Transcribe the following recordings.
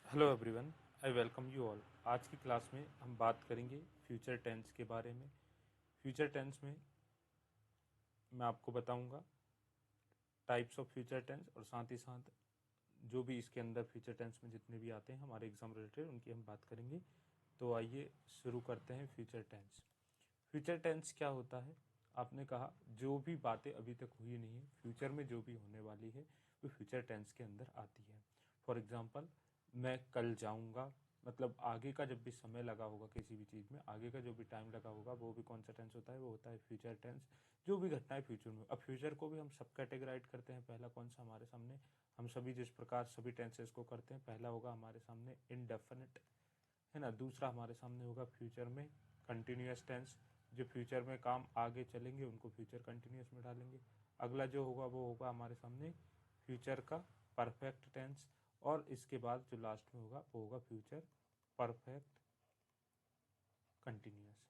Hello everyone, I welcome you all. आज की class में हम बात करेंगे फ्यूचर टेंस के बारे में। फ्यूचर टेंस में मैं आपको बताऊंगा टाइप्स ऑफ फ्यूचर टेंस और साथ ही साथ जो भी इसके अंदर फ्यूचर टेंस में जितने भी आते हैं हमारे एग्जाम रिलेटेड उनकी हम बात करेंगे। तो आइए शुरू करते हैं फ्यूचर टेंस। फ्यूचर टेंस क्या होता है? आपने कहा जो भी बातें अभी तक हुई नहीं है, फ्यूचर में जो भी होने वाली है वो फ्यूचर टेंस के अंदर आती है। फॉर एग्जाम्पल, मैं कल जाऊंगा, मतलब आगे का जब भी समय लगा होगा किसी भी चीज़ में, आगे का जो भी टाइम लगा होगा वो भी कौन सा टेंस होता है? वो होता है फ्यूचर टेंस। जो भी घटनाएं फ्यूचर में, अब फ्यूचर को भी हम सब कैटेगराइज करते हैं। पहला कौन सा हमारे सामने, हम सभी जिस प्रकार सभी टेंसेस को करते हैं, पहला होगा हमारे सामने इनडेफिनिट, है ना। दूसरा हमारे सामने होगा फ्यूचर में कंटिन्यूअस टेंस, जो फ्यूचर में काम आगे चलेंगे उनको फ्यूचर कंटिन्यूअस में डालेंगे। अगला जो होगा वो होगा हमारे सामने फ्यूचर का परफेक्ट टेंस, और इसके बाद जो लास्ट में होगा वो होगा फ्यूचर परफेक्ट कंटिन्यूअस।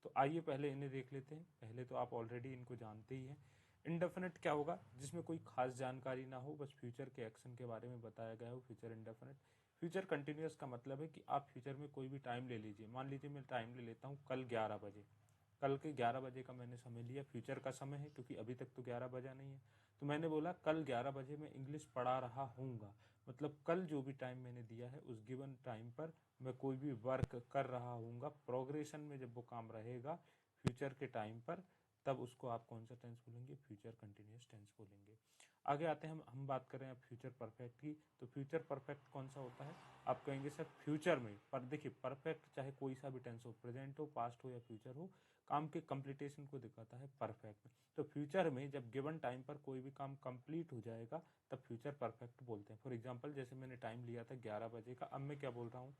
तो आइए पहले इन्हें देख लेते हैं। पहले तो आप ऑलरेडी इनको जानते ही हैं। इंडेफिनिट क्या होगा? जिसमें कोई खास जानकारी ना हो, बस फ्यूचर के एक्शन के बारे में बताया गया हो, फ्यूचर इंडेफिनिट। फ्यूचर कंटिन्यूअस का मतलब है कि आप फ्यूचर में कोई भी टाइम ले लीजिए। मान लीजिए मैं टाइम ले लेता हूँ कल 11 बजे। कल के 11 बजे का मैंने समय लिया, फ्यूचर का समय है क्योंकि अभी तक तो 11 बजा नहीं है। तो मैंने बोला कल 11 बजे मैं इंग्लिश पढ़ा रहा हूँगा, मतलब कल जो भी टाइम मैंने दिया है उस गिवन टाइम पर मैं कोई भी वर्क कर रहा हूँगा। प्रोग्रेशन में जब वो काम रहेगा फ्यूचर के टाइम पर, तब उसको आप कौन सा टेंस बोलेंगे? फ्यूचर कंटिन्यूअस टेंस बोलेंगे। आगे आते हैं, हम बात कर रहे हैं फ्यूचर परफेक्ट की। तो फ्यूचर परफेक्ट कौन सा होता है? आप कहेंगे सर फ्यूचर में, पर देखिए परफेक्ट चाहे कोई सा भी टेंस हो, प्रेजेंट हो, पास्ट हो या फ्यूचर हो, काम के कंप्लीटेशन को दिखाता है परफेक्ट। तो फ्यूचर में जब गिवन टाइम पर कोई भी काम कंप्लीट हो जाएगा तब फ्यूचर परफेक्ट बोलते हैं। फॉर एग्जाम्पल, जैसे मैंने टाइम लिया था 11 बजे का, अब मैं क्या बोल रहा हूँ?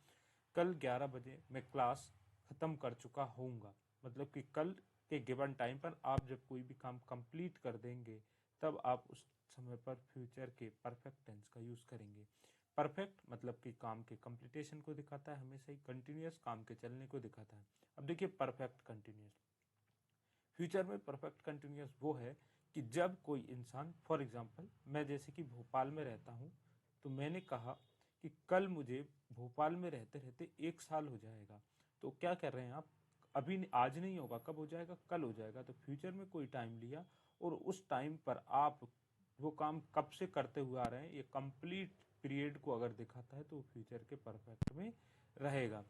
कल 11 बजे मैं क्लास खत्म कर चुका होऊंगा। मतलब कि कल के गिवन टाइम पर आप जब कोई भी काम कंप्लीट कर देंगे तब आप उस समय पर फ्यूचर के परफेक्ट टेंस का यूज करेंगे। परफेक्ट मतलब कि काम के कंप्लीटेशन को दिखाता है हमेशा ही, कंटिन्यूअस काम के चलने को दिखाता है। अब देखिए परफेक्ट कंटिन्यूअस, फ्यूचर में परफेक्ट कंटिन्यूअस वो है कि जब कोई इंसान, फॉर एग्जांपल मैं जैसे कि भोपाल में रहता हूँ, तो मैंने कहा कि कल मुझे भोपाल में रहते रहते 1 साल हो जाएगा। तो क्या कर रहे हैं आप? अभी आज नहीं होगा, कब हो जाएगा? कल हो जाएगा। तो फ्यूचर में कोई टाइम लिया और उस टाइम पर आप वो काम कब से करते हुए आ रहे हैं, ये कंप्लीट पीरियड को अगर दिखाता है तो फ्यूचर के परफेक्ट में रहेगा।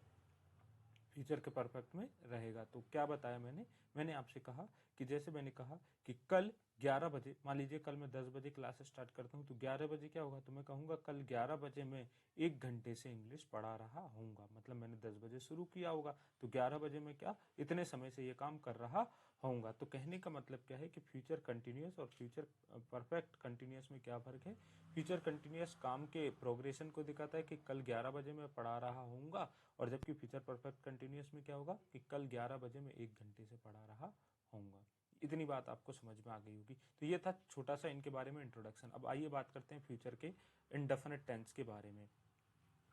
फ्यूचर के परफेक्ट में रहेगा। तो क्या बताया मैंने? मैंने आपसे कहा कि जैसे मैंने कहा कि कल 11 बजे, मान लीजिए कल मैं 10 बजे क्लास स्टार्ट करता हूँ, तो 11 बजे क्या होगा? तो मैं कहूँगा कल 11 बजे मैं 1 घंटे से इंग्लिश पढ़ा रहा हूँगा, मतलब मैंने 10 बजे शुरू किया होगा तो 11 बजे मैं क्या इतने समय से ये काम कर रहा होऊंगा। तो कहने का मतलब क्या है कि फ्यूचर कंटिन्यूअस और फ्यूचर परफेक्ट कंटिन्यूअस में क्या फर्क है? फ्यूचर कंटिन्यूअस काम के प्रोग्रेशन को दिखाता है कि कल 11 बजे मैं पढ़ा रहा हूँगा, और जबकि फ्यूचर परफेक्ट कंटिन्यूअस में क्या होगा कि कल 11 बजे मैं 1 घंटे से पढ़ा रहा होऊंगा। इतनी बात आपको समझ में आ गई होगी। तो ये था छोटा सा इनके बारे में इंट्रोडक्शन। अब आइए बात करते हैं फ्यूचर के इंडेफिनिट टेंस के बारे में।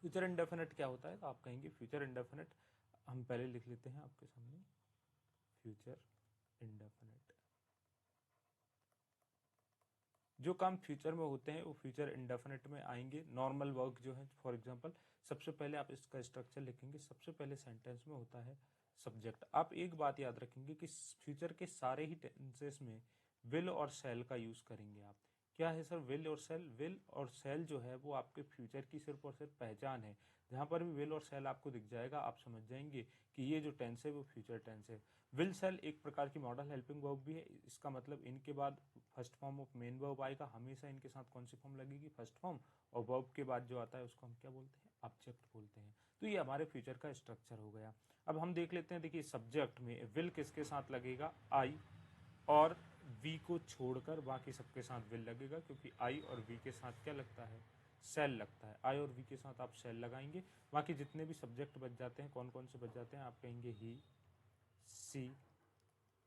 फ्यूचर इंडेफिनिट क्या होता है? तो आप कहेंगे फ्यूचर इंडेफिनिट, हम पहले लिख लेते हैं आपके सामने फ्यूचर इंडेफिनिट। जो काम फ्यूचर में होते हैं वो फ्यूचर इंडेफिनिट में आएंगे। नॉर्मल वर्क जो है, फॉर एग्जांपल सबसे पहले आप इसका स्ट्रक्चर लिखेंगे। सबसे पहले सेंटेंस में होता है सब्जेक्ट। आप एक बात याद रखेंगे कि फ्यूचर के सारे ही टेंसेस में विल और शैल का यूज करेंगे आप। क्या है सर विल और शैल? विल और शैल जो है वो आपके फ्यूचर की सिर्फ और सिर्फ पहचान है। जहां पर भी विल और शैल आपको दिख जाएगा आप समझ जाएंगे कि ये जो टेंस है वो फ्यूचर टेंस है। विल शैल एक प्रकार की मॉडल हेल्पिंग वर्ब भी है। इसका मतलब इनके बाद first form of main verb आएगा, हमेशा इनके साथ कौन सी फॉर्म लगेगी? First form. और वर्ब के बाद जो आता है उसको हम क्या बोलते हैं? ऑब्जेक्ट बोलते हैं। तो ये हमारे फ्यूचर का स्ट्रक्चर हो गया। अब हम देख लेते हैं, देखिए सब्जेक्ट में विल किसके साथ लगेगा? आई और वी को छोड़कर बाकी सबके साथ विल लगेगा, क्योंकि आई और वी के साथ क्या लगता है? सेल लगता है। आई और वी के साथ आप सेल लगाएंगे। बाकी जितने भी सब्जेक्ट बच जाते हैं, कौन कौन से बच जाते हैं? आप कहेंगे ही, सी,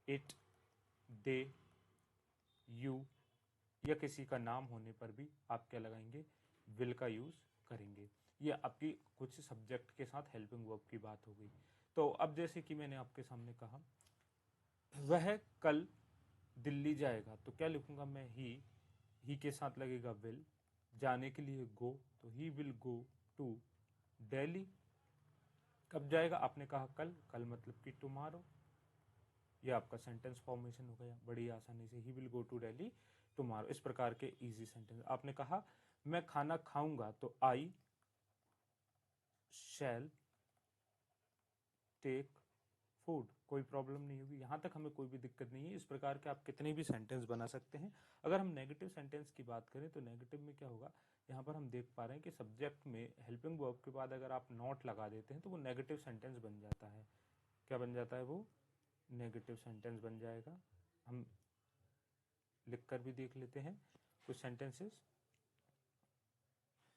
इट, दे, यू, या किसी का नाम होने पर भी आप क्या लगाएंगे? विल का यूज करेंगे। ये आपकी कुछ सब्जेक्ट के साथ हेल्पिंग वर्ब की बात हो गई। तो अब जैसे कि मैंने आपके सामने कहा वह कल दिल्ली जाएगा, तो क्या लिखूंगा मैं? ही के साथ लगेगा विल, जाने के लिए गो, तो he will go to Delhi. कब जाएगा? आपने कहा कल, कल मतलब कि टुमारो। ये आपका सेंटेंस फॉर्मेशन हो गया बड़ी आसानी से, he will go to Delhi tomorrow. इस प्रकार के इजी सेंटेंस। आपने कहा मैं खाना खाऊंगा, तो आई शैल टेक फूड। कोई प्रॉब्लम नहीं होगी, यहां तक हमें कोई भी दिक्कत नहीं है। इस प्रकार के आप कितने भी सेंटेंस बना सकते हैं। अगर हम नेगेटिव सेंटेंस की बात करें तो नेगेटिव में क्या होगा, यहाँ पर हम देख पा रहे हैं कि सब्जेक्ट में हेल्पिंग वर्ब के बाद अगर आप नॉट लगा देते हैं तो वो नेगेटिव सेंटेंस बन जाता है। क्या बन जाता है? वो नेगेटिव सेंटेंस बन जाएगा। हम लिख कर भी देख लेते हैं कुछ सेंटेंसेस।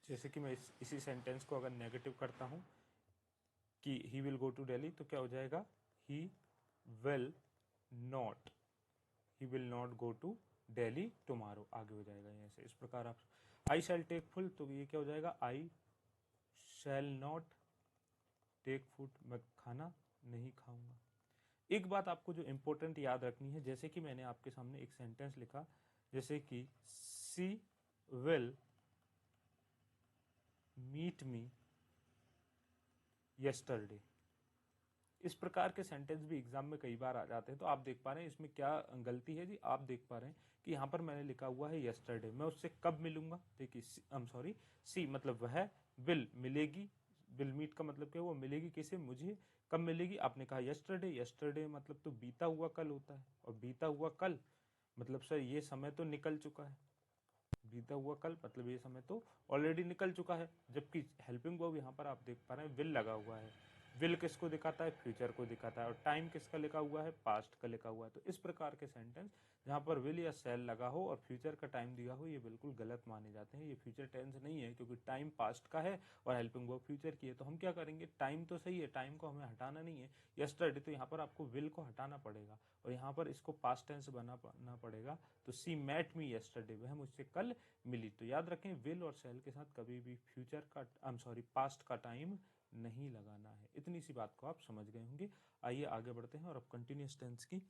जैसे कि मैं इसी सेंटेंस को अगर नेगेटिव करता हूं कि he will go to Delhi, तो क्या हो जाएगा? He will not, he will not go to Delhi tomorrow. आगे हो जाएगा यहाँ से। इस प्रकार आप आई शैल टेक फूड, तो ये क्या हो जाएगा? आई शैल नॉट टेक फूड, मैं खाना नहीं खाऊंगा। एक बात आपको जो इंपॉर्टेंट याद रखनी है, जैसे कि मैंने आपके सामने एक सेंटेंस लिखा, जैसे कि सी विल मीट मी यस्टरडे। इस प्रकार के सेंटेंस भी एग्जाम में कई बार आ जाते हैं। तो आप देख पा रहे हैं इसमें क्या गलती है जी। आप देख पा रहे हैं कि यहाँ पर मैंने लिखा हुआ है यस्टरडे, मैं उससे कब मिलूंगा? देखिए सी मतलब वह, विल मिलेगी, विल मीट का मतलब क्या? वो मिलेगी किसे? मुझे। कब मिलेगी? आपने कहा यस्टरडे, यस्टरडे मतलब तो बीता हुआ कल होता है, और बीता हुआ कल मतलब सर ये समय तो निकल चुका है। बीता हुआ कल मतलब ये समय तो ऑलरेडी निकल चुका है। जबकि हेल्पिंग वर्ब यहाँ पर आप देख पा रहे हैं विल लगा हुआ है। विल किसको दिखाता है? फ्यूचर को दिखाता है। और टाइम किसका लिखा हुआ है? पास्ट का लिखा हुआ है। तो इस प्रकार के सेंटेंस जहां पर विल या सेल लगा हो और फ्यूचर का टाइम दिया हो, ये बिल्कुल गलत माने जाते हैं। ये फ्यूचर टेंस नहीं है, क्योंकि टाइम पास्ट का है और हेल्पिंग वर्ब फ्यूचर की है। तो हम क्या करेंगे? टाइम तो सही है, टाइम को हमें हटाना नहीं है। यस्टरडे, तो यहाँ पर आपको विल को हटाना पड़ेगा और यहाँ पर इसको पास्ट टेंस बनाना पड़ेगा। तो सी मेट मी यस्टरडे, वह मुझसे कल मिली। तो याद रखें विल और सेल के साथ कभी भी फ्यूचर का पास्ट का टाइम नहीं लगाना है। इतनी सी बात को आप समझ गए होंगे। आइए आगे बढ़ते हैं और अब कंटिन्यूअस टेंस की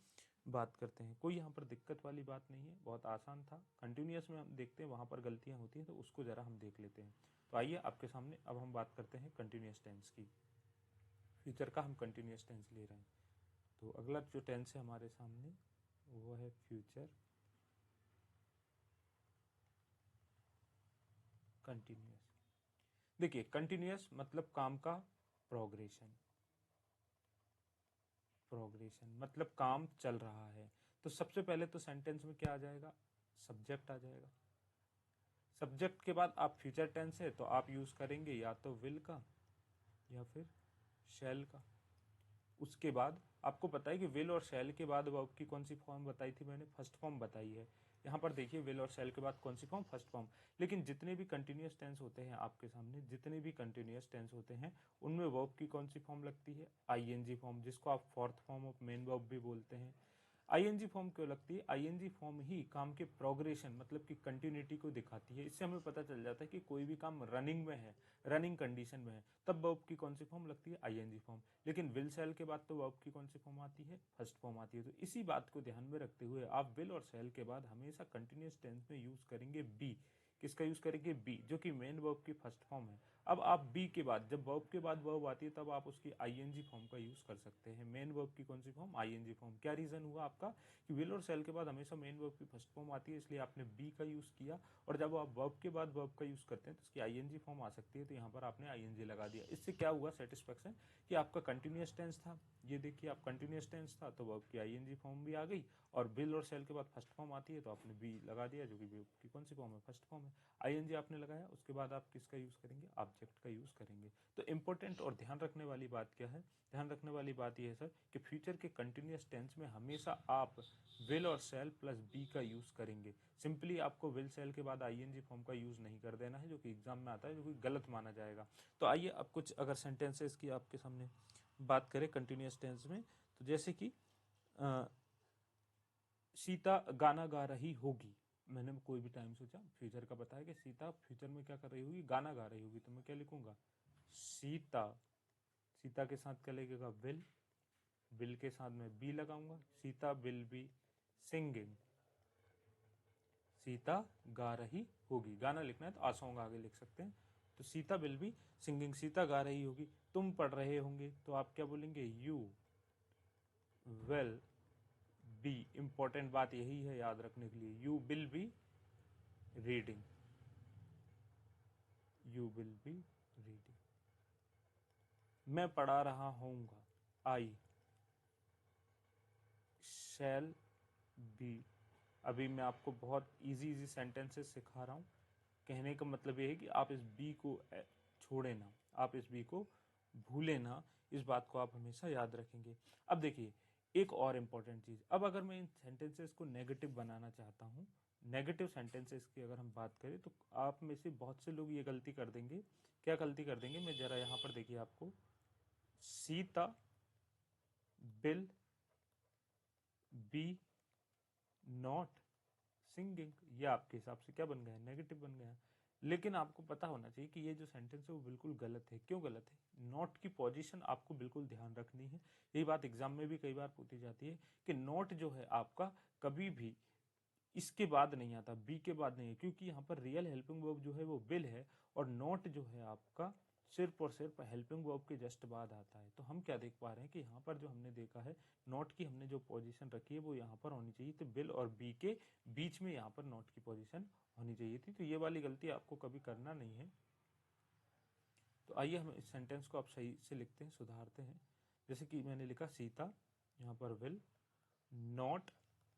बात करते हैं। कोई यहाँ पर दिक्कत वाली बात नहीं है, बहुत आसान था। कंटिन्यूअस में हम देखते हैं वहां पर गलतियां होती हैं, तो उसको जरा हम देख लेते हैं। तो आइए आपके सामने अब हम बात करते हैं कंटिन्यूअस टेंस की। फ्यूचर का हम कंटिन्यूअस टेंस ले रहे हैं। तो अगला जो टेंस है हमारे सामने वो है फ्यूचर कंटिन्यूअस। देखिए कंटिन्यूअस मतलब काम का प्रोग्रेशन, प्रोग्रेशन मतलब काम चल रहा है। तो सबसे पहले तो सेंटेंस में क्या आ जाएगा? सब्जेक्ट आ जाएगा। सब्जेक्ट के बाद आप फ्यूचर टेंस है तो आप यूज करेंगे या तो विल का या फिर शैल का। उसके बाद आपको पता है कि विल और शैल के बाद वर्ब की कौन सी फॉर्म बताई थी मैंने? फर्स्ट फॉर्म बताई है। यहाँ पर देखिए विल और शैल के बाद कौन सी फॉर्म? First form. लेकिन जितने भी कंटिन्यूअस टेंस होते हैं आपके सामने, जितने भी कंटिन्यूअस टेंस होते हैं उनमें वर्ब की कौन सी फॉर्म लगती है? आईएनजी फॉर्म, जिसको आप fourth form of main verb भी बोलते हैं। आईएनजी फॉर्म क्यों लगती है? आईएनजी फॉर्म ही काम के प्रोग्रेशन मतलब कि कंटिन्यूटी को दिखाती है। इससे हमें पता चल जाता है कि कोई भी काम रनिंग में है, रनिंग कंडीशन में है, तब वर्ब की कौन सी फॉर्म लगती है? ING form. लेकिन विल सेल के बाद तो वर्ब की कौन सी फॉर्म आती है? फर्स्ट फॉर्म आती है। तो इसी बात को ध्यान में रखते हुए आप विल और सेल के बाद हमेशा कंटिन्यूअस टेंस में यूज करेंगे बी। किसका यूज करेंगे? बी, जो कि मेन वर्ब की फर्स्ट फॉर्म है। अब आप बी के बाद, जब वर्ब के बाद वर्ब आती है तब आप उसकी आईएनजी फॉर्म का यूज कर सकते हैं। मेन वर्ब की कौन सी फॉर्म? ING form. क्या रीजन हुआ आपका कि विल और सेल के बाद हमेशा मेन वर्ब की फर्स्ट फॉर्म आती है, इसलिए आपने बी का यूज किया। और जब आप वर्ब के बाद वर्ब का यूज करते हैं तो उसकी आईएनजी फॉर्म आ सकती है, तो यहाँ पर आपने आईएनजी लगा दिया। इससे क्या हुआ सेटिस्फेक्शन कि आपका कंटिन्यूअस टेंस था। ये देखिए आप कंटिन्यूअस टेंस था तो वर्ब की आईएनजी फॉर्म भी आ गई, और विल और सेल के बाद फर्स्ट फॉर्म आती है तो आपने बी लगा दिया, जो कि वर्ब की कौन सी फॉर्म है? फर्स्ट फॉर्म है। आईएनजी आपने लगाया, उसके बाद आप किसका यूज करेंगे? ऑब्जेक्ट का यूज करेंगे। तो इंपॉर्टेंट और ध्यान रखने वाली बात क्या है? ध्यान रखने वाली बात यह है सर कि फ्यूचर के कंटिन्यूअस टेंस में हमेशा आप विल और सेल प्लस बी का यूज करेंगे। सिंपली आपको विल सेल के बाद आईएनजी फॉर्म का यूज नहीं कर देना है, जो कि एग्जाम में आता है, जो कि गलत माना जाएगा। तो आइए अब कुछ अगर सेंटेंसेस की आपके सामने बात करें कंटिन्यूअस टेंस में, तो जैसे कि सीता गाना गा रही होगी। मैंने कोई भी टाइम सोचा, फ्यूचर का बताया कि सीता फ्यूचर में क्या कर रही होगी? गाना गा रही होगी। तो मैं क्या लिखूंगा? सीता। सीता के साथ क्या लगेगा? विल। विल के साथ मैं बी लगाऊंगा। Sita will be singing. Sita गा रही होगी। गाना लिखना है तो आ सॉन्ग आगे लिख सकते हैं। तो Sita will be singing, Sita गा रही होगी, तुम पढ़ रहे होंगे, तो आप क्या बोलेंगे, यू विल बी। इंपॉर्टेंट बात यही है याद रखने के लिए, you will be reading, you will be reading. मैं पढ़ा रहा होऊंगा, आई शैल बी। अभी मैं आपको बहुत इजी सेंटेंसेस सिखा रहा हूं, कहने का मतलब ये है कि आप इस बी को छोड़े ना, आप इस बी को भूले ना, इस बात को आप हमेशा याद रखेंगे। अब देखिए एक और इम्पॉर्टेंट चीज, अब अगर मैं इन सेंटेंसेस को नेगेटिव बनाना चाहता हूं, नेगेटिव सेंटेंसेस की अगर हम बात करें तो आप में से बहुत से लोग ये गलती कर देंगे। क्या गलती कर देंगे, मैं जरा यहां पर देखिए आपको, Sita will be not singing, ये आपके हिसाब से क्या बन गया, नेगेटिव बन गया। लेकिन आपको पता होना चाहिए कि ये जो सेंटेंस है वो बिल्कुल गलत है। क्यों गलत है, नॉट की पोजीशन आपको बिल्कुल ध्यान रखनी है। यही बात एग्जाम में भी कई बार पूछी जाती है कि नॉट जो है आपका कभी भी इसके बाद नहीं आता, बी के बाद नहीं है, क्योंकि यहाँ पर रियल हेल्पिंग वर्ब जो है वो विल है, और नॉट जो है आपका सिर्फ और सिर्फ हेल्पिंग वर्ब के जस्ट बाद आता है। तो हम क्या देख पा रहे हैं कि यहाँ पर जो हमने देखा है, नॉट की हमने जो पोजीशन रखी है वो यहाँ पर होनी चाहिए थी, विल और बी के बीच में यहाँ पर नॉट की पोजीशन होनी चाहिए थी। तो ये वाली गलती आपको कभी करना नहीं है। तो आइए हम इस सेंटेंस को आप सही से लिखते हैं, सुधारते हैं। जैसे कि मैंने लिखा सीता, यहाँ पर will not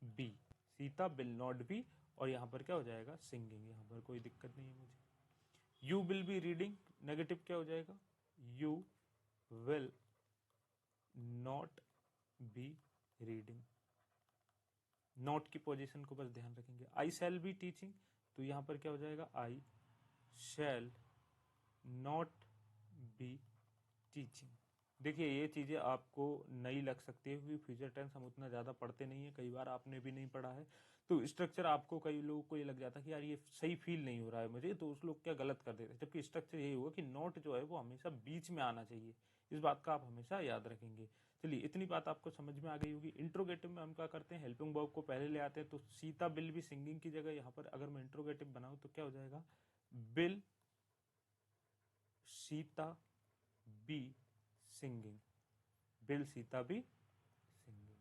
be, Sita will not be, और यहाँ पर क्या हो जाएगा, सिंगिंग, यहाँ पर कोई दिक्कत नहीं है मुझे। You will be reading, negative क्या हो जाएगा, you will not be reading, not की पोजीशन को बस ध्यान रखेंगे। आई शैल बी टीचिंग, तो यहां पर क्या हो जाएगा, आई शैल नॉट बी टीचिंग। देखिए ये चीजें आपको नई लग सकती है क्योंकि फ्यूचर टेंस हम उतना ज्यादा पढ़ते नहीं है, कई बार आपने भी नहीं पढ़ा है, तो स्ट्रक्चर आपको, कई लोगों को ये लग जाता है कि यार ये सही फील नहीं हो रहा है मुझे, तो उस लोग क्या गलत कर देते हैं, जबकि स्ट्रक्चर यही होगा कि नोट जो है वो हमेशा बीच में आना चाहिए। इस बात का आप हमेशा याद रखेंगे। चलिए इतनी बात आपको समझ में आ गई होगी। इंट्रोगेटिव में हम क्या करते हैं, हेल्पिंग वर्ब को पहले ले आते हैं, तो सीता बिल भी सिंगिंग की जगह यहाँ पर अगर मैं इंट्रोगेटिव बनाऊं तो क्या हो जाएगा, bill Sita be singing, bill Sita be singing,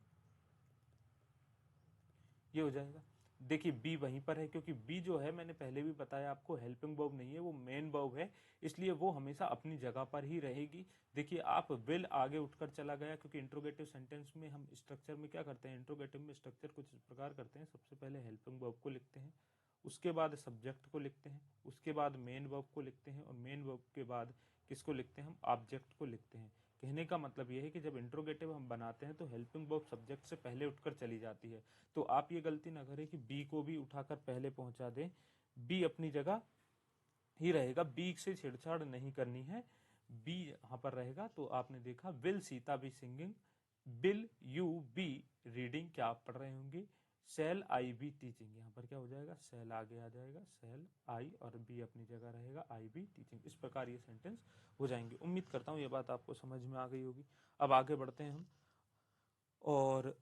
ये हो जाएगा। देखिए बी वहीं पर है, क्योंकि बी जो है मैंने पहले भी बताया आपको हेल्पिंग वर्ब नहीं है, वो मेन वर्ब है, इसलिए वो हमेशा अपनी जगह पर ही रहेगी। देखिए आप विल आगे उठकर चला गया, क्योंकि इंट्रोगेटिव सेंटेंस में हम स्ट्रक्चर में क्या करते हैं, इंट्रोगेटिव में स्ट्रक्चर कुछ इस प्रकार करते हैं, सबसे पहले हेल्पिंग वर्ब को लिखते हैं, उसके बाद सब्जेक्ट को लिखते हैं, उसके बाद मेन वर्ब को लिखते हैं, और मेन वर्ब के बाद किसको लिखते हैं, हम ऑब्जेक्ट को लिखते हैं। कहने का मतलब यह है कि जब इंट्रोगेटिव हम बनाते हैं तो हेल्पिंग वर्ब सब्जेक्ट से पहले उठकर चली जाती है। तो आप ये गलती ना करें कि बी को भी उठाकर पहले पहुंचा दें, बी अपनी जगह ही रहेगा, बी से छेड़छाड़ नहीं करनी है, बी यहां पर रहेगा। तो आपने देखा will Sita be singing, will you be reading, क्या आप पढ़ रहे होंगे, सेल आई बी टीचिंग, यहाँ पर क्या हो जाएगा, सेल आगे आ जाएगा, सेल आई और बी अपनी जगह रहेगा, आई बी टीचिंग। इस प्रकार ये सेंटेंस हो जाएंगे। उम्मीद करता हूँ ये बात आपको समझ में आ गई होगी। अब आगे बढ़ते हैं हम, और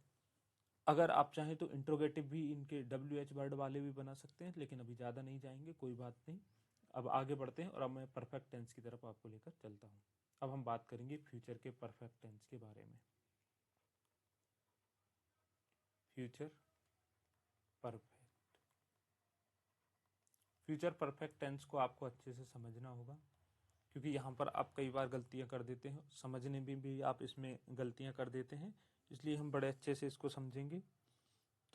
अगर आप चाहें तो इंट्रोगेटिव भी इनके WH वर्ड वाले भी बना सकते हैं, लेकिन अभी ज़्यादा नहीं जाएंगे, कोई बात नहीं। अब आगे बढ़ते हैं और अब मैं परफेक्ट टेंस की तरफ आपको लेकर चलता हूँ। अब हम बात करेंगे फ्यूचर के परफेक्ट टेंस के बारे में। Future perfect, future perfect tense को आपको अच्छे से समझना होगा, क्योंकि यहाँ पर आप कई बार गलतियाँ कर देते हैं, समझने में भी आप इसमें गलतियाँ कर देते हैं, इसलिए हम बड़े अच्छे से इसको समझेंगे।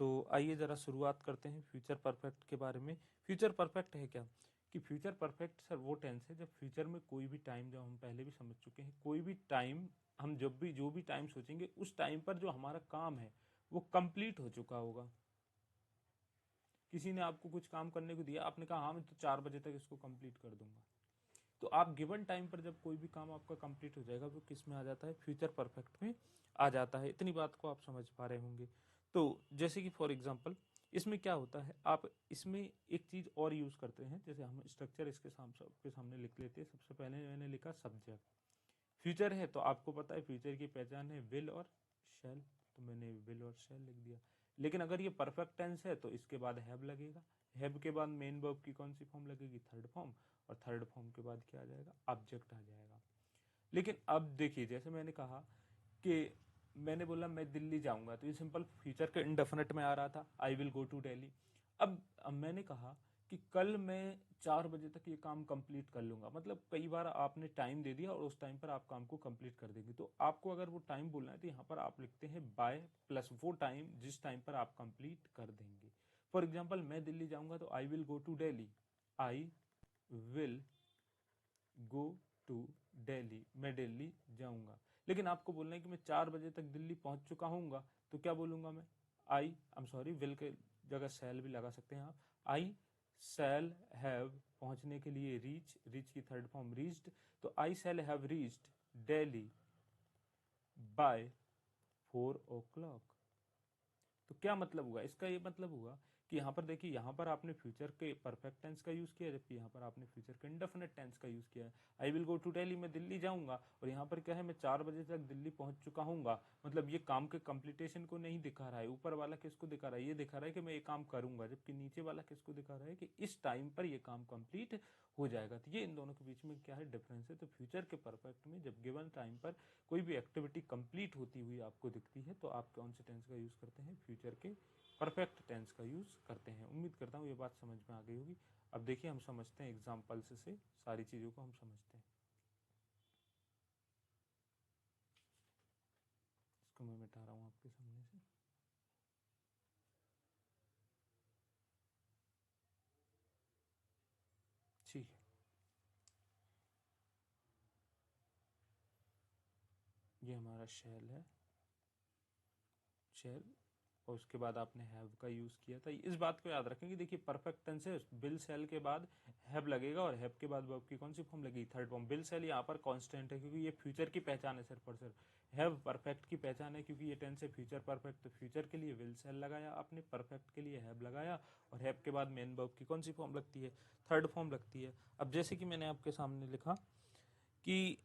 तो आइए ज़रा शुरुआत करते हैं फ्यूचर परफेक्ट के बारे में। फ्यूचर परफेक्ट है क्या, कि फ्यूचर परफेक्ट सर वो टेंस है जब फ्यूचर में कोई भी टाइम, जो हम पहले भी समझ चुके हैं, कोई भी टाइम हम जब भी जो भी टाइम सोचेंगे उस टाइम पर जो हमारा काम है वो कंप्लीट हो चुका होगा। किसी ने आपको कुछ काम करने को दिया, आपने कहा हाँ मैं तो 4 बजे तक इसको कंप्लीट कर दूंगा, तो आप गिवन टाइम पर जब कोई भी काम आपका कंप्लीट हो जाएगा वो किस में आ जाता है, फ्यूचर परफेक्ट में आ जाता है। इतनी बात को आप समझ पा रहे होंगे। तो जैसे कि फॉर एग्जांपल इसमें क्या होता है, आप इसमें एक चीज और यूज करते हैं, जैसे हम स्ट्रक्चर इसके सामने लिख लेते हैं। सबसे पहले मैंने लिखा सब्जेक्ट, फ्यूचर है तो आपको पता है फ्यूचर की पहचान है विल और शैल, तो मैंने विल और शैल लिख दिया। लेकिन अगर ये परफेक्ट टेंस है तो इसके बाद हैव लगेगा, हैव के बाद मेन वर्ब की कौन सी फॉर्म लगेगी, थर्ड फॉर्म, और थर्ड फॉर्म के बाद क्या आ जाएगा, ऑब्जेक्ट आ जाएगा। लेकिन अब देखिए, जैसे मैंने कहा कि मैंने बोला मैं दिल्ली जाऊंगा, तो ये सिंपल फ्यूचर के इंडेफिनिट में आ रहा था, I will go to Delhi. अब मैंने कहा कि कल मैं 4 बजे तक ये काम कंप्लीट कर लूंगा, मतलब कई बार आपने टाइम दे दिया और उस टाइम पर आप काम को कंप्लीट कर देंगे। तो आपको अगर वो टाइम बोलना है तो यहाँ पर आप लिखते हैं बाय प्लस वो टाइम जिस टाइम पर आप कंप्लीट कर देंगे। फॉर एग्जाम्पल मैं दिल्ली जाऊंगा तो I will go to Delhi, I will go to Delhi, मैं दिल्ली जाऊंगा। लेकिन आपको बोलना है कि मैं 4 बजे तक दिल्ली पहुंच चुका हूंगा, तो क्या बोलूंगा मैं, आई एम सॉरी, विल के जगह शैल भी लगा सकते हैं आप, आई शैल हैव, पहुंचने के लिए रीच, रीच की थर्ड फॉर्म रीच्ड, तो I shall have reached Delhi by 4 o'clock। तो क्या मतलब हुआ इसका, ये मतलब हुआ कि यहाँ पर देखिए, यहाँ पर आपने फ्यूचर के परफेक्ट टेंस का यूज किया, जबकि यहाँ पर आपने फ्यूचर के इंडेफिनिट टेंस का यूज किया है। I will go to Delhi, मैं दिल्ली जाऊंगा, और यहाँ पर क्या है, मैं 4 बजे तक दिल्ली पहुंच चुका हूंगा। मतलब ये काम के कंप्लीटेशन को नहीं दिखा रहा है, ऊपर वाला किसको दिखा रहा है, ये दिखा रहा है कि मैं ये काम करूंगा, जबकि नीचे वाला किसको दिखा रहा है कि इस टाइम पर ये काम कंप्लीट हो जाएगा। तो ये इन दोनों के बीच में क्या है, डिफरेंस है। तो फ्यूचर के परफेक्ट में जब गिवन टाइम पर कोई भी एक्टिविटी कंप्लीट होती हुई आपको दिखती है, तो आप कौन से टेंस का यूज करते हैं, फ्यूचर के परफेक्ट टेंस का यूज करते हैं। उम्मीद करता हूँ ये बात समझ में आ गई होगी। अब देखिए हम समझते हैं एग्जाम्पल्स से सारी चीजों को हम समझते हैं। इसको मैं मिटा रहा हूँ आपके सामने से। ठीक है, ये हमारा शेल है, शेल, और उसके बाद आपने हैव का यूज किया था। इस बात को याद रखेंगे, देखिए परफेक्ट टेंस है, बिल सेल के बाद हैव लगेगा, और हैव के बाद वर्ब की कौन सी फॉर्म लगेगी, थर्ड फॉर्म। बिल सेल यहाँ पर कांस्टेंट है क्योंकि ये फ्यूचर की पहचान है सिर्फ और सिर्फ। हैव परफेक्ट की पहचान है क्योंकि ये टेंस है फ्यूचर परफेक्ट, तो फ्यूचर के लिए विल सेल लगाया आपने, परफेक्ट के लिए हैव लगाया, और हैव के बाद मेन वर्ब की कौन सी फॉर्म लगती है, थर्ड फॉर्म लगती है। अब जैसे कि मैंने आपके सामने लिखा कि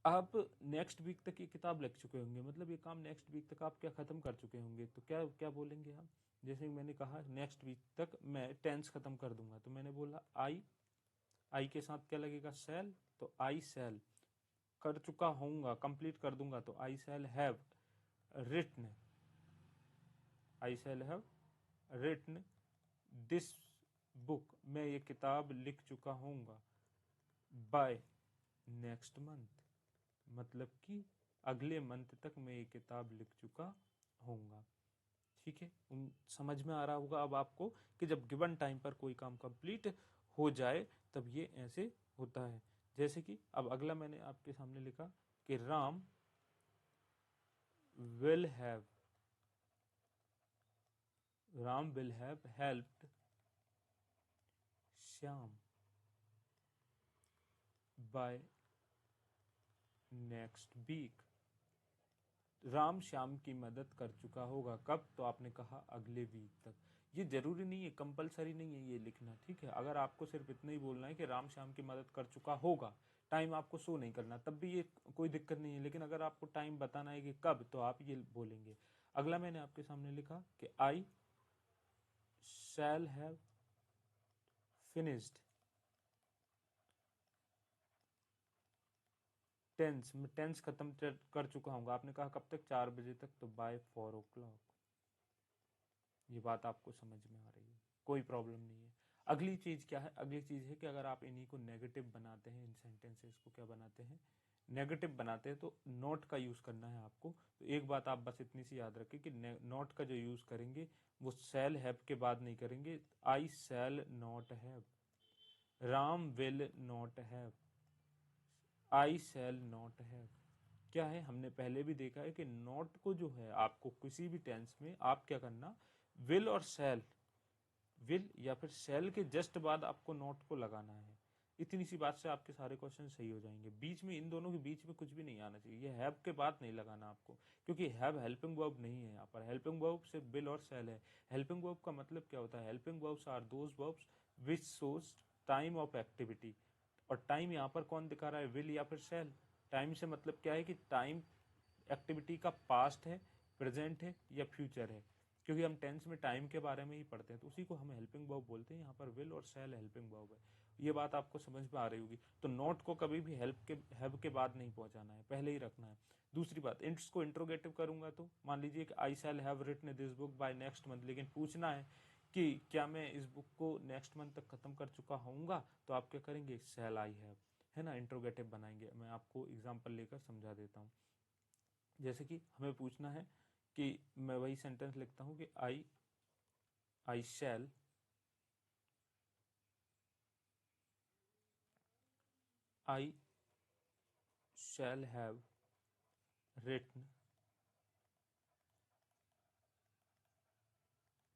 आप नेक्स्ट वीक तक ये किताब लिख चुके होंगे, मतलब ये काम नेक्स्ट वीक तक आप क्या खत्म कर चुके होंगे, तो क्या क्या बोलेंगे आप। जैसे मैंने कहा नेक्स्ट वीक तक मैं टेंस खत्म कर दूंगा, तो मैंने बोला आई के साथ क्या लगेगा, सेल, तो आई सेल कर चुका होऊंगा, कंप्लीट कर दूंगा, तो I shall have written, I shall have written this book, मैं ये किताब लिख चुका होऊंगा, बाय नेक्स्ट मंथ, मतलब कि अगले मंथ तक मैं ये किताब लिख चुका होऊंगा। ठीक है, समझ में आ रहा होगा अब आपको कि जब गिवन टाइम पर कोई काम कंप्लीट हो जाए तब ये ऐसे होता है। जैसे कि अब अगला मैंने आपके सामने लिखा कि Ram will have, Ram will have helped Shyam by next week, Ram Shyam की मदद कर चुका होगा, कब, तो आपने कहा अगले वीक तक। ये जरूरी नहीं है, कंपलसरी नहीं है ये लिखना, ठीक है। अगर आपको सिर्फ इतना ही बोलना है कि राम श्याम की मदद कर चुका होगा, टाइम आपको शो नहीं करना, तब भी ये कोई दिक्कत नहीं है। लेकिन अगर आपको टाइम बताना है कि कब, तो आप ये बोलेंगे। अगला मैंने आपके सामने लिखा कि I shall have finished tense, मैं टेंस खत्म कर चुका हूँ, आपने कहा कब तक, 4 बजे तक, तो बाय 4 o'clock। ये बात आपको समझ में आ रही है, कोई प्रॉब्लम नहीं है। अगली चीज क्या है, अगली चीज है कि अगर आप इन्हीं को नेगेटिव बनाते हैं, इन सेंटेंसेस को क्या बनाते हैं, नेगेटिव बनाते हैं, तो नॉट का यूज करना है आपको। तो एक बात आप बस इतनी सी याद रखें कि नॉट का जो यूज करेंगे वो शैल हैव के बाद नहीं करेंगे। I shall not have, Ram will not have, I shall not have. क्या है, हमने पहले भी देखा है कि नॉट को जो है आपको किसी भी टेंस में आप क्या करना, विल और शैल, विल या फिर शैल के जस्ट बाद आपको नॉट को लगाना है। इतनी सी बात से आपके सारे क्वेश्चन सही हो जाएंगे। बीच में इन दोनों के बीच में कुछ भी नहीं आना चाहिए, ये हैव के बाद नहीं लगाना आपको, क्योंकि हैव हेल्पिंग वर्ब नहीं है। यहाँ पर हेल्पिंग वर्ब सिर्फ विल और शैल है। हेल्पिंग वर्ब का मतलब क्या होता है, helping verbs are those verbs which shows time of activity, और टाइम यहाँ पर कौन दिखा रहा है, विल या फिर शैल। टाइम से मतलब क्या है कि टाइम एक्टिविटी का पास्ट है, प्रेजेंट है या फ्यूचर है, क्योंकि हम टेंस में टाइम के बारे में ही पढ़ते हैं, तो उसी को हम हेल्पिंग वर्ब बोलते हैं। यहाँ पर विल और शैल हेल्पिंग वर्ब है। ये बात आपको समझ में आ रही होगी। तो नोट को कभी भी हैव के बाद नहीं पहुंचाना है, पहले ही रखना है। दूसरी बात, इंट्स को इंट्रोगेटिव करूंगा तो मान लीजिए कि I shall have written this book by next month, लेकिन पूछना है कि क्या मैं इस बुक को नेक्स्ट मंथ तक खत्म कर चुका होऊंगा, तो आप क्या करेंगे, शैल आई हैव, है ना, इंट्रोगेटिव बनाएंगे। मैं आपको एग्जाम्पल लेकर समझा देता हूँ। जैसे कि हमें पूछना है कि मैं वही सेंटेंस लिखता हूँ कि I shall have written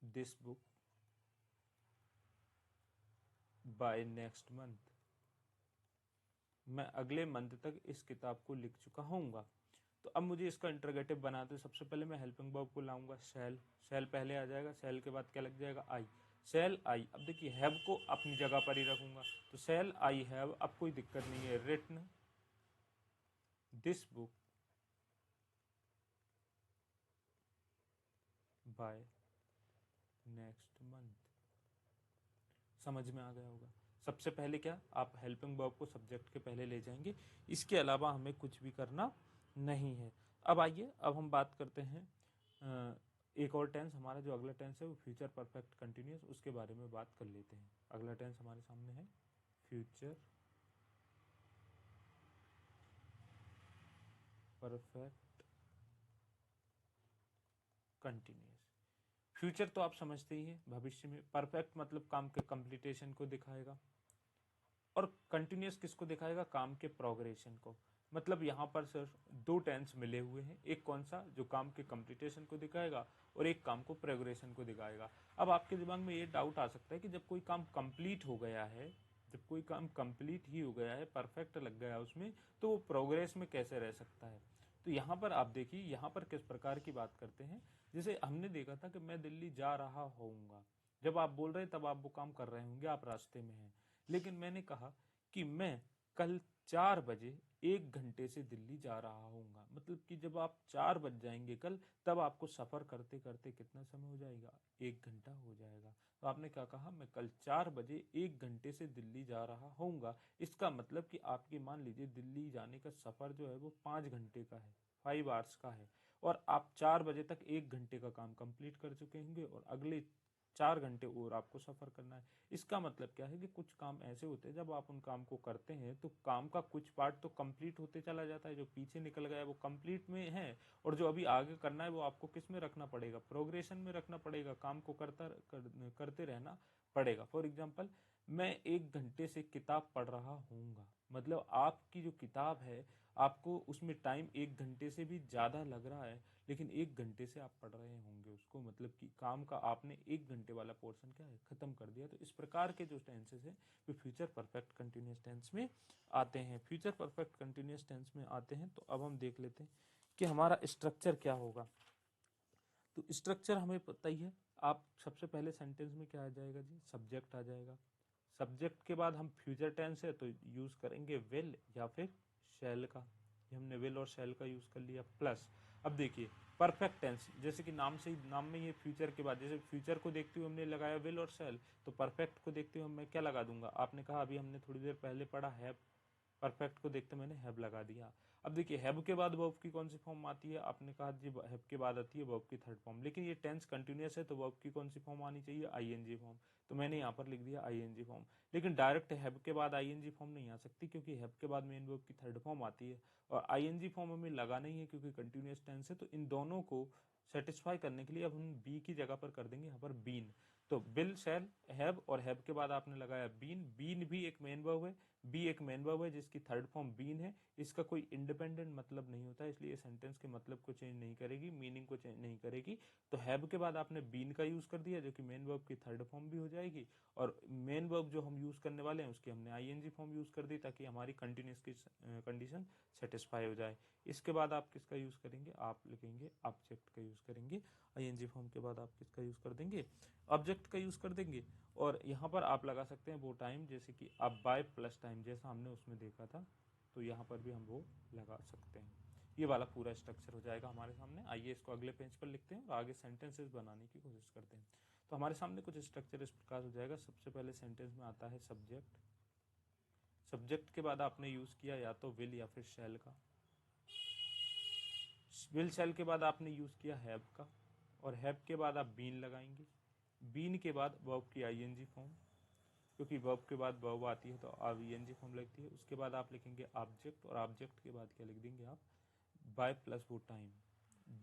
this book by next month। मैं अगले मंथ तक इस किताब को लिख चुका होऊंगा। तो अब मुझे इसका इंटरोगेटिव बनाते हैं। सबसे पहले मैं हेल्पिंग वर्ब को लाऊंगा, शैल पहले आ जाएगा, शैल के बाद क्या लग जाएगा, आई, शैल आई। अब देखिए हैव को अपनी जगह पर ही रखूंगा, तो शैल आई हैव, अब कोई दिक्कत नहीं है, written this book by next month. समझ में आ गया होगा। सबसे पहले क्या, आप हेल्पिंग वर्ब को सब्जेक्ट के पहले ले जाएंगे, इसके अलावा हमें कुछ भी करना नहीं है। अब आइए, अब हम बात करते हैं एक और टेंस, हमारा जो अगला टेंस है वो फ्यूचर परफेक्ट कंटिन्यूअस, उसके बारे में बात कर लेते हैं। अगला टेंस हमारे सामने है फ्यूचर परफेक्ट कंटिन्यूअस। फ्यूचर तो आप समझते ही हैं, भविष्य में। परफेक्ट मतलब काम के कंप्लीटेशन को दिखाएगा, और कंटिन्यूअस किसको दिखाएगा, काम के प्रोग्रेशन को। मतलब यहाँ पर सर दो टेंस मिले हुए हैं, एक कौन सा, जो काम के कंप्लीटेशन को दिखाएगा, और एक काम को प्रोग्रेशन को दिखाएगा। अब आपके दिमाग में ये डाउट आ सकता है कि जब कोई काम कंप्लीट हो गया है, जब कोई काम कंप्लीट ही हो गया है, परफेक्ट लग गया उसमें, तो वो प्रोग्रेस में कैसे रह सकता है। तो यहाँ पर आप देखिए, यहाँ पर किस प्रकार की बात करते हैं। जैसे हमने देखा था कि मैं दिल्ली जा रहा होऊंगा, जब आप बोल रहे तब आप वो काम कर रहे होंगे, आप रास्ते में हैं। लेकिन मैंने कहा कि मैं कल 4 बजे 1 घंटे से दिल्ली जा रहा होऊंगा, मतलब कि जब आप 4 बज जाएंगे कल, तब आपको सफर करते करते कितना समय हो जाएगा, 1 घंटा हो जाएगा। तो आपने क्या कहा, मैं कल 4 बजे 1 घंटे से दिल्ली जा रहा होऊंगा। इसका मतलब कि आपकी मान लीजिए दिल्ली जाने का सफर जो है वो 5 घंटे का है, 5 आवर्स का है, और आप 4 बजे तक 1 घंटे का काम कंप्लीट कर चुके होंगे, और अगले 4 घंटे और आपको सफर करना है। इसका मतलब क्या है कि कुछ काम ऐसे होते हैं जब आप उन काम को करते हैं तो काम का कुछ पार्ट तो कंप्लीट होते चला जाता है, जो पीछे निकल गया है वो कंप्लीट में है, और जो अभी आगे करना है वो आपको किस में रखना पड़ेगा, प्रोग्रेशन में रखना पड़ेगा, काम को करते रहना पड़ेगा। फॉर एग्जाम्पल, मैं 1 घंटे से किताब पढ़ रहा हूँगा, मतलब आपकी जो किताब है आपको उसमें टाइम 1 घंटे से भी ज्यादा लग रहा है, लेकिन 1 घंटे से आप पढ़ रहे होंगे उसको, मतलब कि काम का आपने 1 घंटे वाला पोर्शन क्या है, खत्म कर दिया। तो इस प्रकार के जो टेंसेस हैं वो फ्यूचर परफेक्ट कंटिन्यूअस टेंस में आते हैं। फ्यूचर परफेक्ट कंटिन्यूअस टेंस में आते हैं, तो अब हम देख लेते हैं कि हमारा स्ट्रक्चर क्या होगा। तो स्ट्रक्चर हमें पता ही है। आप सबसे पहले सेंटेंस में क्या आ जाएगा जी, सब्जेक्ट आ जाएगा। सब्जेक्ट के बाद हम फ्यूचर टेंस है तो यूज करेंगे विल या फिर शैल का। ये हमने विल और शैल का यूज कर लिया। प्लस अब देखिए परफेक्ट टेंस, जैसे कि नाम से ही, नाम में ये फ्यूचर के बाद, जैसे फ्यूचर को देखते हुए हमने लगाया विल और शैल, तो परफेक्ट को देखते हुए मैं क्या लगा दूंगा, आपने कहा अभी हमने थोड़ी देर पहले पढ़ा है, परफेक्ट को देखते मैंने हैव लगा दिया। अब देखिए हैव के बाद वर्ब की कौन सी फॉर्म आती है, आपने कहा जी हैव के बाद आती है वर्ब की थर्ड फॉर्म, लेकिन ये टेंस कंटिन्यूअस है तो वर्ब की कौन सी फॉर्म आनी चाहिए, आईएनजी फॉर्म। तो मैंने यहाँ पर लिख दिया आईएनजी फॉर्म। लेकिन डायरेक्ट हैव के बाद आईएनजी फॉर्म नहीं आ सकती, क्योंकि हैव के बाद मेन वर्ब की थर्ड फॉर्म आती है, और आईएनजी फॉर्म हमें लगा नहीं है क्योंकि कंटिन्यूअस टेंस है। तो इन दोनों को सेटिस्फाई करने के लिए अब हम बी की जगह पर कर देंगे यहाँ पर बीन। तो बिल शैल हैव, और हैव के बाद आपने लगाया बीन। बीन भी एक मेन वर्ब है, बी एक मेन वर्ब है जिसकी थर्ड फॉर्म बीन है। इसका कोई इंडिपेंडेंट मतलब नहीं होता, इसलिए सेंटेंस के मतलब को चेंज नहीं करेगी, मीनिंग को चेंज नहीं करेगी। तो हैव के बाद आपने बीन का यूज कर दिया, जो कि मेन वर्ब की थर्ड फॉर्म भी हो जाएगी, और मेन वर्ब जो हम यूज करने वाले हैं उसकी हमने आईएनजी फॉर्म यूज कर दी, ताकि हमारी कंटिन्यूअस की कंडीशन सेटिस्फाई हो जाए। इसके बाद आप किसका यूज करेंगे, आप लिखेंगे ऑब्जेक्ट का यूज करेंगे। आईएनजी फॉर्म के बाद आप किसका यूज कर देंगे, ऑब्जेक्ट का यूज कर देंगे। और यहाँ पर आप लगा सकते हैं वो टाइम, जैसे कि आप बाय प्लस टाइम, जैसा हमने उसमें देखा था, तो यहाँ पर भी हम वो लगा सकते हैं। ये वाला पूरा स्ट्रक्चर हो जाएगा हमारे सामने। आइए इसको अगले पेज पर लिखते हैं और आगे सेंटेंसेस बनाने की कोशिश करते हैं। तो हमारे सामने कुछ स्ट्रक्चर इस प्रकार हो जाएगा। सबसे पहले सेंटेंस में आता है सब्जेक्ट, सब्जेक्ट के बाद आपने यूज किया या तो विल या फिर शैल का, विल शैल के बाद आपने यूज किया हैव का, और हैव के बाद आप बीन लगाएंगे, बीन के बाद वर्ब की आईएनजी फॉर्म, क्योंकि वर्ब के बाद वर्ब आती है तो आईएनजी फॉर्म लगती है। उसके बाद आप लिखेंगे ऑब्जेक्ट, और ऑब्जेक्ट के बाद क्या लिख देंगे आप, बाय प्लस वो टाइम,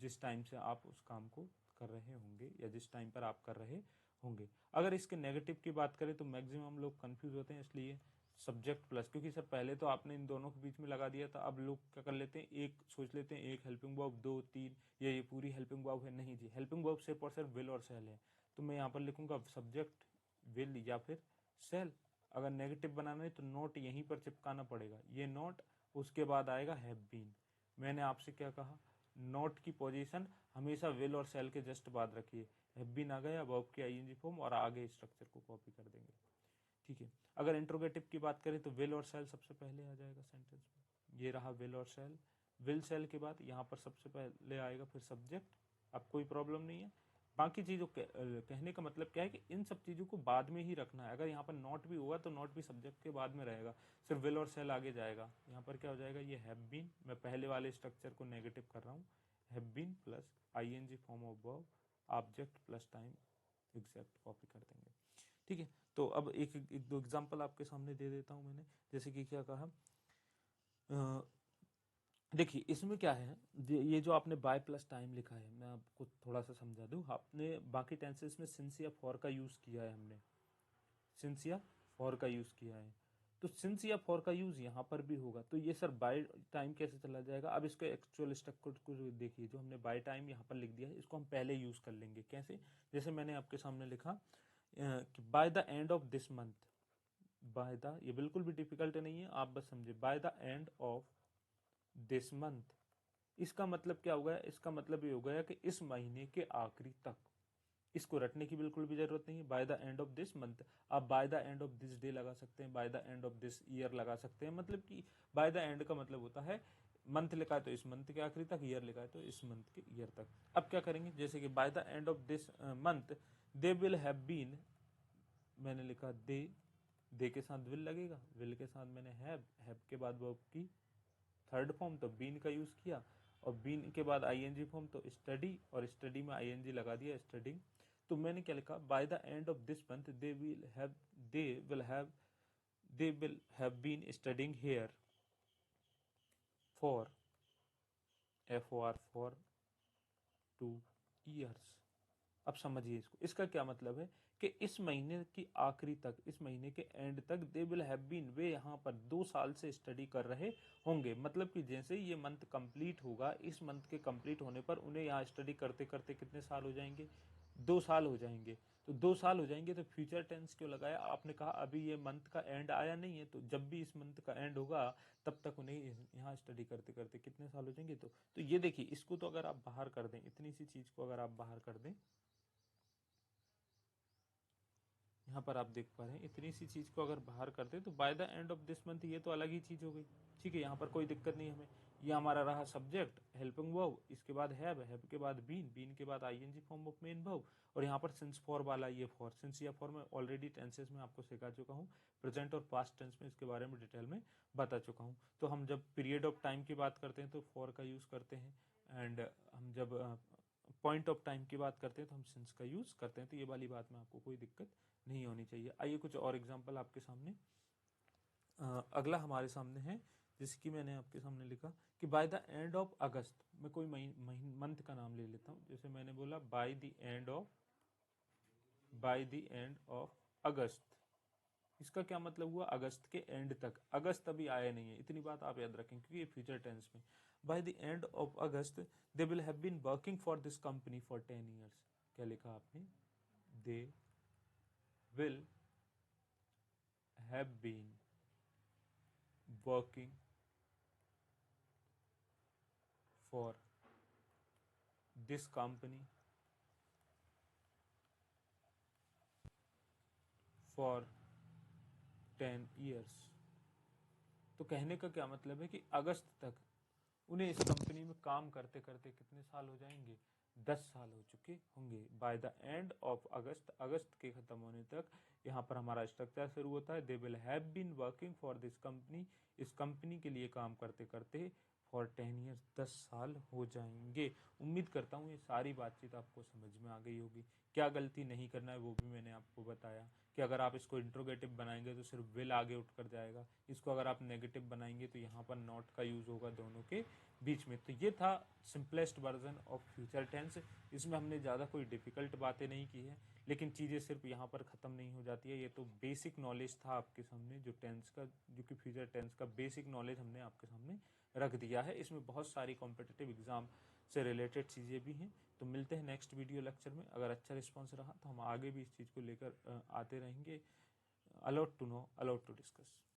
जिस टाइम से आप उस काम को कर रहे होंगे या जिस टाइम पर आप कर रहे होंगे। अगर इसके नेगेटिव की बात करें तो मैक्सिमम लोग कंफ्यूज होते हैं, इसलिए सब्जेक्ट प्लस, क्योंकि सर पहले तो आपने इन दोनों के बीच में लगा दिया था, अब लोग क्या कर लेते हैं, एक सोच लेते हैं एक हेल्पिंग वर्ब, दो तीन, या ये पूरी हेल्पिंग वर्ब है। नहीं जी, हेल्पिंग वर्ब सिर्फ और सिर्फ विल और सेल है। तो मैं यहाँ पर लिखूंगा सब्जेक्ट विल या फिर सेल। अगर नेगेटिव बनाना है तो नोट यहीं पर चिपकाना पड़ेगा, ये नोट, उसके बाद आएगा हैव बीन। मैंने आपसे क्या कहा, नोट की पोजीशन हमेशा विल और सेल के जस्ट बाद रखिए। हैव बीन आ गया, वर्ब की आईएनजी फॉर्म, और आगे स्ट्रक्चर को कॉपी कर देंगे। ठीक है, अगर इंट्रोगेटिव की बात करें तो विल और सेल सबसे पहले आ जाएगा सेंटेंस में। ये रहा विल और सेल, विल सेल के बाद यहाँ पर सबसे पहले आएगा फिर सब्जेक्ट। अब कोई प्रॉब्लम नहीं है। बाकी चीज़ों कहने का मतलब क्या है कि इन सब चीज़ों को बाद में ही रखना है। अगर यहाँ पर नॉट भी होगा तो नॉट भी सब्जेक्ट के बाद में रहेगा, सिर्फ विल और सेल आगे जाएगा। यहाँ पर क्या हो जाएगा, ये हैव बीन, मैं पहले वाले स्ट्रक्चर को नेगेटिव कर रहा हूँ, have been plus ING form of verb, object plus time, exact copy कर देंगे। ठीक है, तो अब एक दो एग्जांपल आपके सामने दे देता हूँ मैंने। जैसे कि क्या कहा, देखिए इसमें क्या है, ये जो आपने बाय प्लस टाइम लिखा है, मैं आपको थोड़ा सा समझा दूं। आपने बाकी टेंसेस में सिंस या फॉर का यूज किया है, हमने सिंस या फॉर का यूज किया है, तो सिंस या फॉर का यूज यहाँ पर भी होगा। तो ये सर बाय टाइम कैसे चला जाएगा, अब इसके एक्चुअल स्ट्रक्चर को देखिए। जो हमने बाय टाइम यहाँ पर लिख दिया है, इसको हम पहले यूज कर लेंगे। कैसे, जैसे मैंने आपके सामने लिखा कि by the end of this month, by the, ये बिल्कुल भी डिफिकल्ट नहीं है, आप बस समझे, bye the end of this month. इसका मतलब क्या हो गया, इसका मतलब ये हो गया कि इस महीने के आखिरी तक। इसको रटने की बिल्कुल भी जरूरत नहीं है। By the end of this month, आप by the end of this day लगा सकते हैं, by the end of this year लगा सकते हैं। मतलब कि बाय द एंड का मतलब होता है, मंथ लिखा है तो इस मंथ के आखिरी तक, ईयर लिखा है तो इस मंथ के ईयर तक। अब क्या करेंगे, जैसे कि by the end of this month they will have been, मैंने लिखा दे के साथ विल लगेगा, विल के साथ मैंने हैव के बाद वर्ब की थर्ड फॉर्म तो बीन का यूज किया, और बीन के बाद आईएनजी फॉर्म तो स्टडी, और स्टडी में आईएनजी लगा दिया, स्टडिंग। तो मैंने क्या लिखा, by the end of this month they will have been studying here for FOR for 2 years। अब समझिए इसको, इसका क्या मतलब है कि इस महीने की आखिरी तक, इस महीने के एंड तक दे विल हैव बीन, वे यहाँ पर 2 साल से स्टडी कर रहे होंगे। मतलब कि जैसे ये मंथ कंप्लीट होगा, इस मंथ के कंप्लीट होने पर उन्हें यहाँ स्टडी करते करते कितने साल हो जाएंगे, 2 साल हो जाएंगे। तो 2 साल हो जाएंगे, तो फ्यूचर टेंस क्यों लगाया, आपने कहा अभी ये मंथ का एंड आया नहीं है, तो जब भी इस मंथ का एंड होगा तब तक उन्हें यहाँ स्टडी करते करते कितने साल हो जाएंगे। तो ये देखिए, इसको तो अगर आप बाहर कर दें, इतनी सी चीज को अगर आप बाहर कर दें, यहाँ पर आप देख पा रहे हैं, इतनी सी चीज को अगर बाहर करते तो bye the end of this month, ये तो अलग ही चीज हो गई। ठीक है, यहाँ पर कोई दिक्कत नहीं हमें। ये हमारा रहा सब्जेक्ट, हेल्पिंग वर्ब, इसके बाद हैव के बाद बीन के बाद ING form of main verb, और यहाँ पर सिंस फॉर वाला ये फॉर, सिंस या फॉर में ऑलरेडी टेंसेस में आपको सिखा चुका हूँ, प्रेजेंट और पास्ट टेंस में इसके बारे में डिटेल में बता चुका हूँ। तो हम जब पीरियड ऑफ टाइम की बात करते हैं तो फॉर का यूज करते हैं, एंड हम जब पॉइंट ऑफ टाइम की बात करते हैं तो हम सिंस का यूज करते हैं। तो ये वाली बात में आपको कोई दिक्कत नहीं होनी चाहिए। आइए कुछ और एग्जांपल आपके सामने, अगला हमारे सामने है, जैसे कि मैंने आपके सामने लिखा कि बाय द एंड ऑफ अगस्त, मैं कोई मंथ का नाम ले लेता हूँ। जैसे मैंने बोला बाय द एंड ऑफ अगस्त, इसका क्या मतलब हुआ, अगस्त के एंड तक। अगस्त अभी आया नहीं है, इतनी बात आप याद रखें क्योंकि ये फ्यूचर टेंस में। By the end of August they will have been working for this company for 10 years। क्या लिखा आपने, दे will have been working for this company for 10 years। तो कहने का क्या मतलब है कि अगस्त तक उन्हें इस कंपनी में काम करते करते कितने साल हो जाएंगे, 10 साल हो चुके होंगे। By the end of August, अगस्त के ख़त्म होने तक यहाँ पर हमारा स्ट्रक्चर शुरू होता है। They will have been working for this company, इस कंपनी के लिए काम करते करते फॉर 10 ईयर्स, 10 साल हो जाएंगे। उम्मीद करता हूँ ये सारी बातचीत आपको समझ में आ गई होगी। क्या गलती नहीं करना है वो भी मैंने आपको बताया कि अगर आप इसको इंट्रोगेटिव बनाएंगे तो सिर्फ विल आगे उठकर जाएगा, इसको अगर आप नेगेटिव बनाएंगे तो यहाँ पर नॉट का यूज होगा दोनों के बीच में। तो ये था simplest version of future tense. इसमें हमने ज़्यादा कोई डिफिकल्ट बातें नहीं की है, लेकिन चीज़ें सिर्फ यहाँ पर ख़त्म नहीं हो जाती है। ये तो बेसिक नॉलेज था आपके सामने, जो टेंस का, जो कि फ्यूचर टेंस का बेसिक नॉलेज हमने आपके सामने रख दिया है। इसमें बहुत सारी कॉम्पिटिटिव एग्जाम से रिलेटेड चीज़ें भी हैं। तो मिलते हैं नेक्स्ट वीडियो लेक्चर में। अगर अच्छा रिस्पॉन्स रहा तो हम आगे भी इस चीज़ को लेकर आते रहेंगे। Allowed to know, allowed to discuss.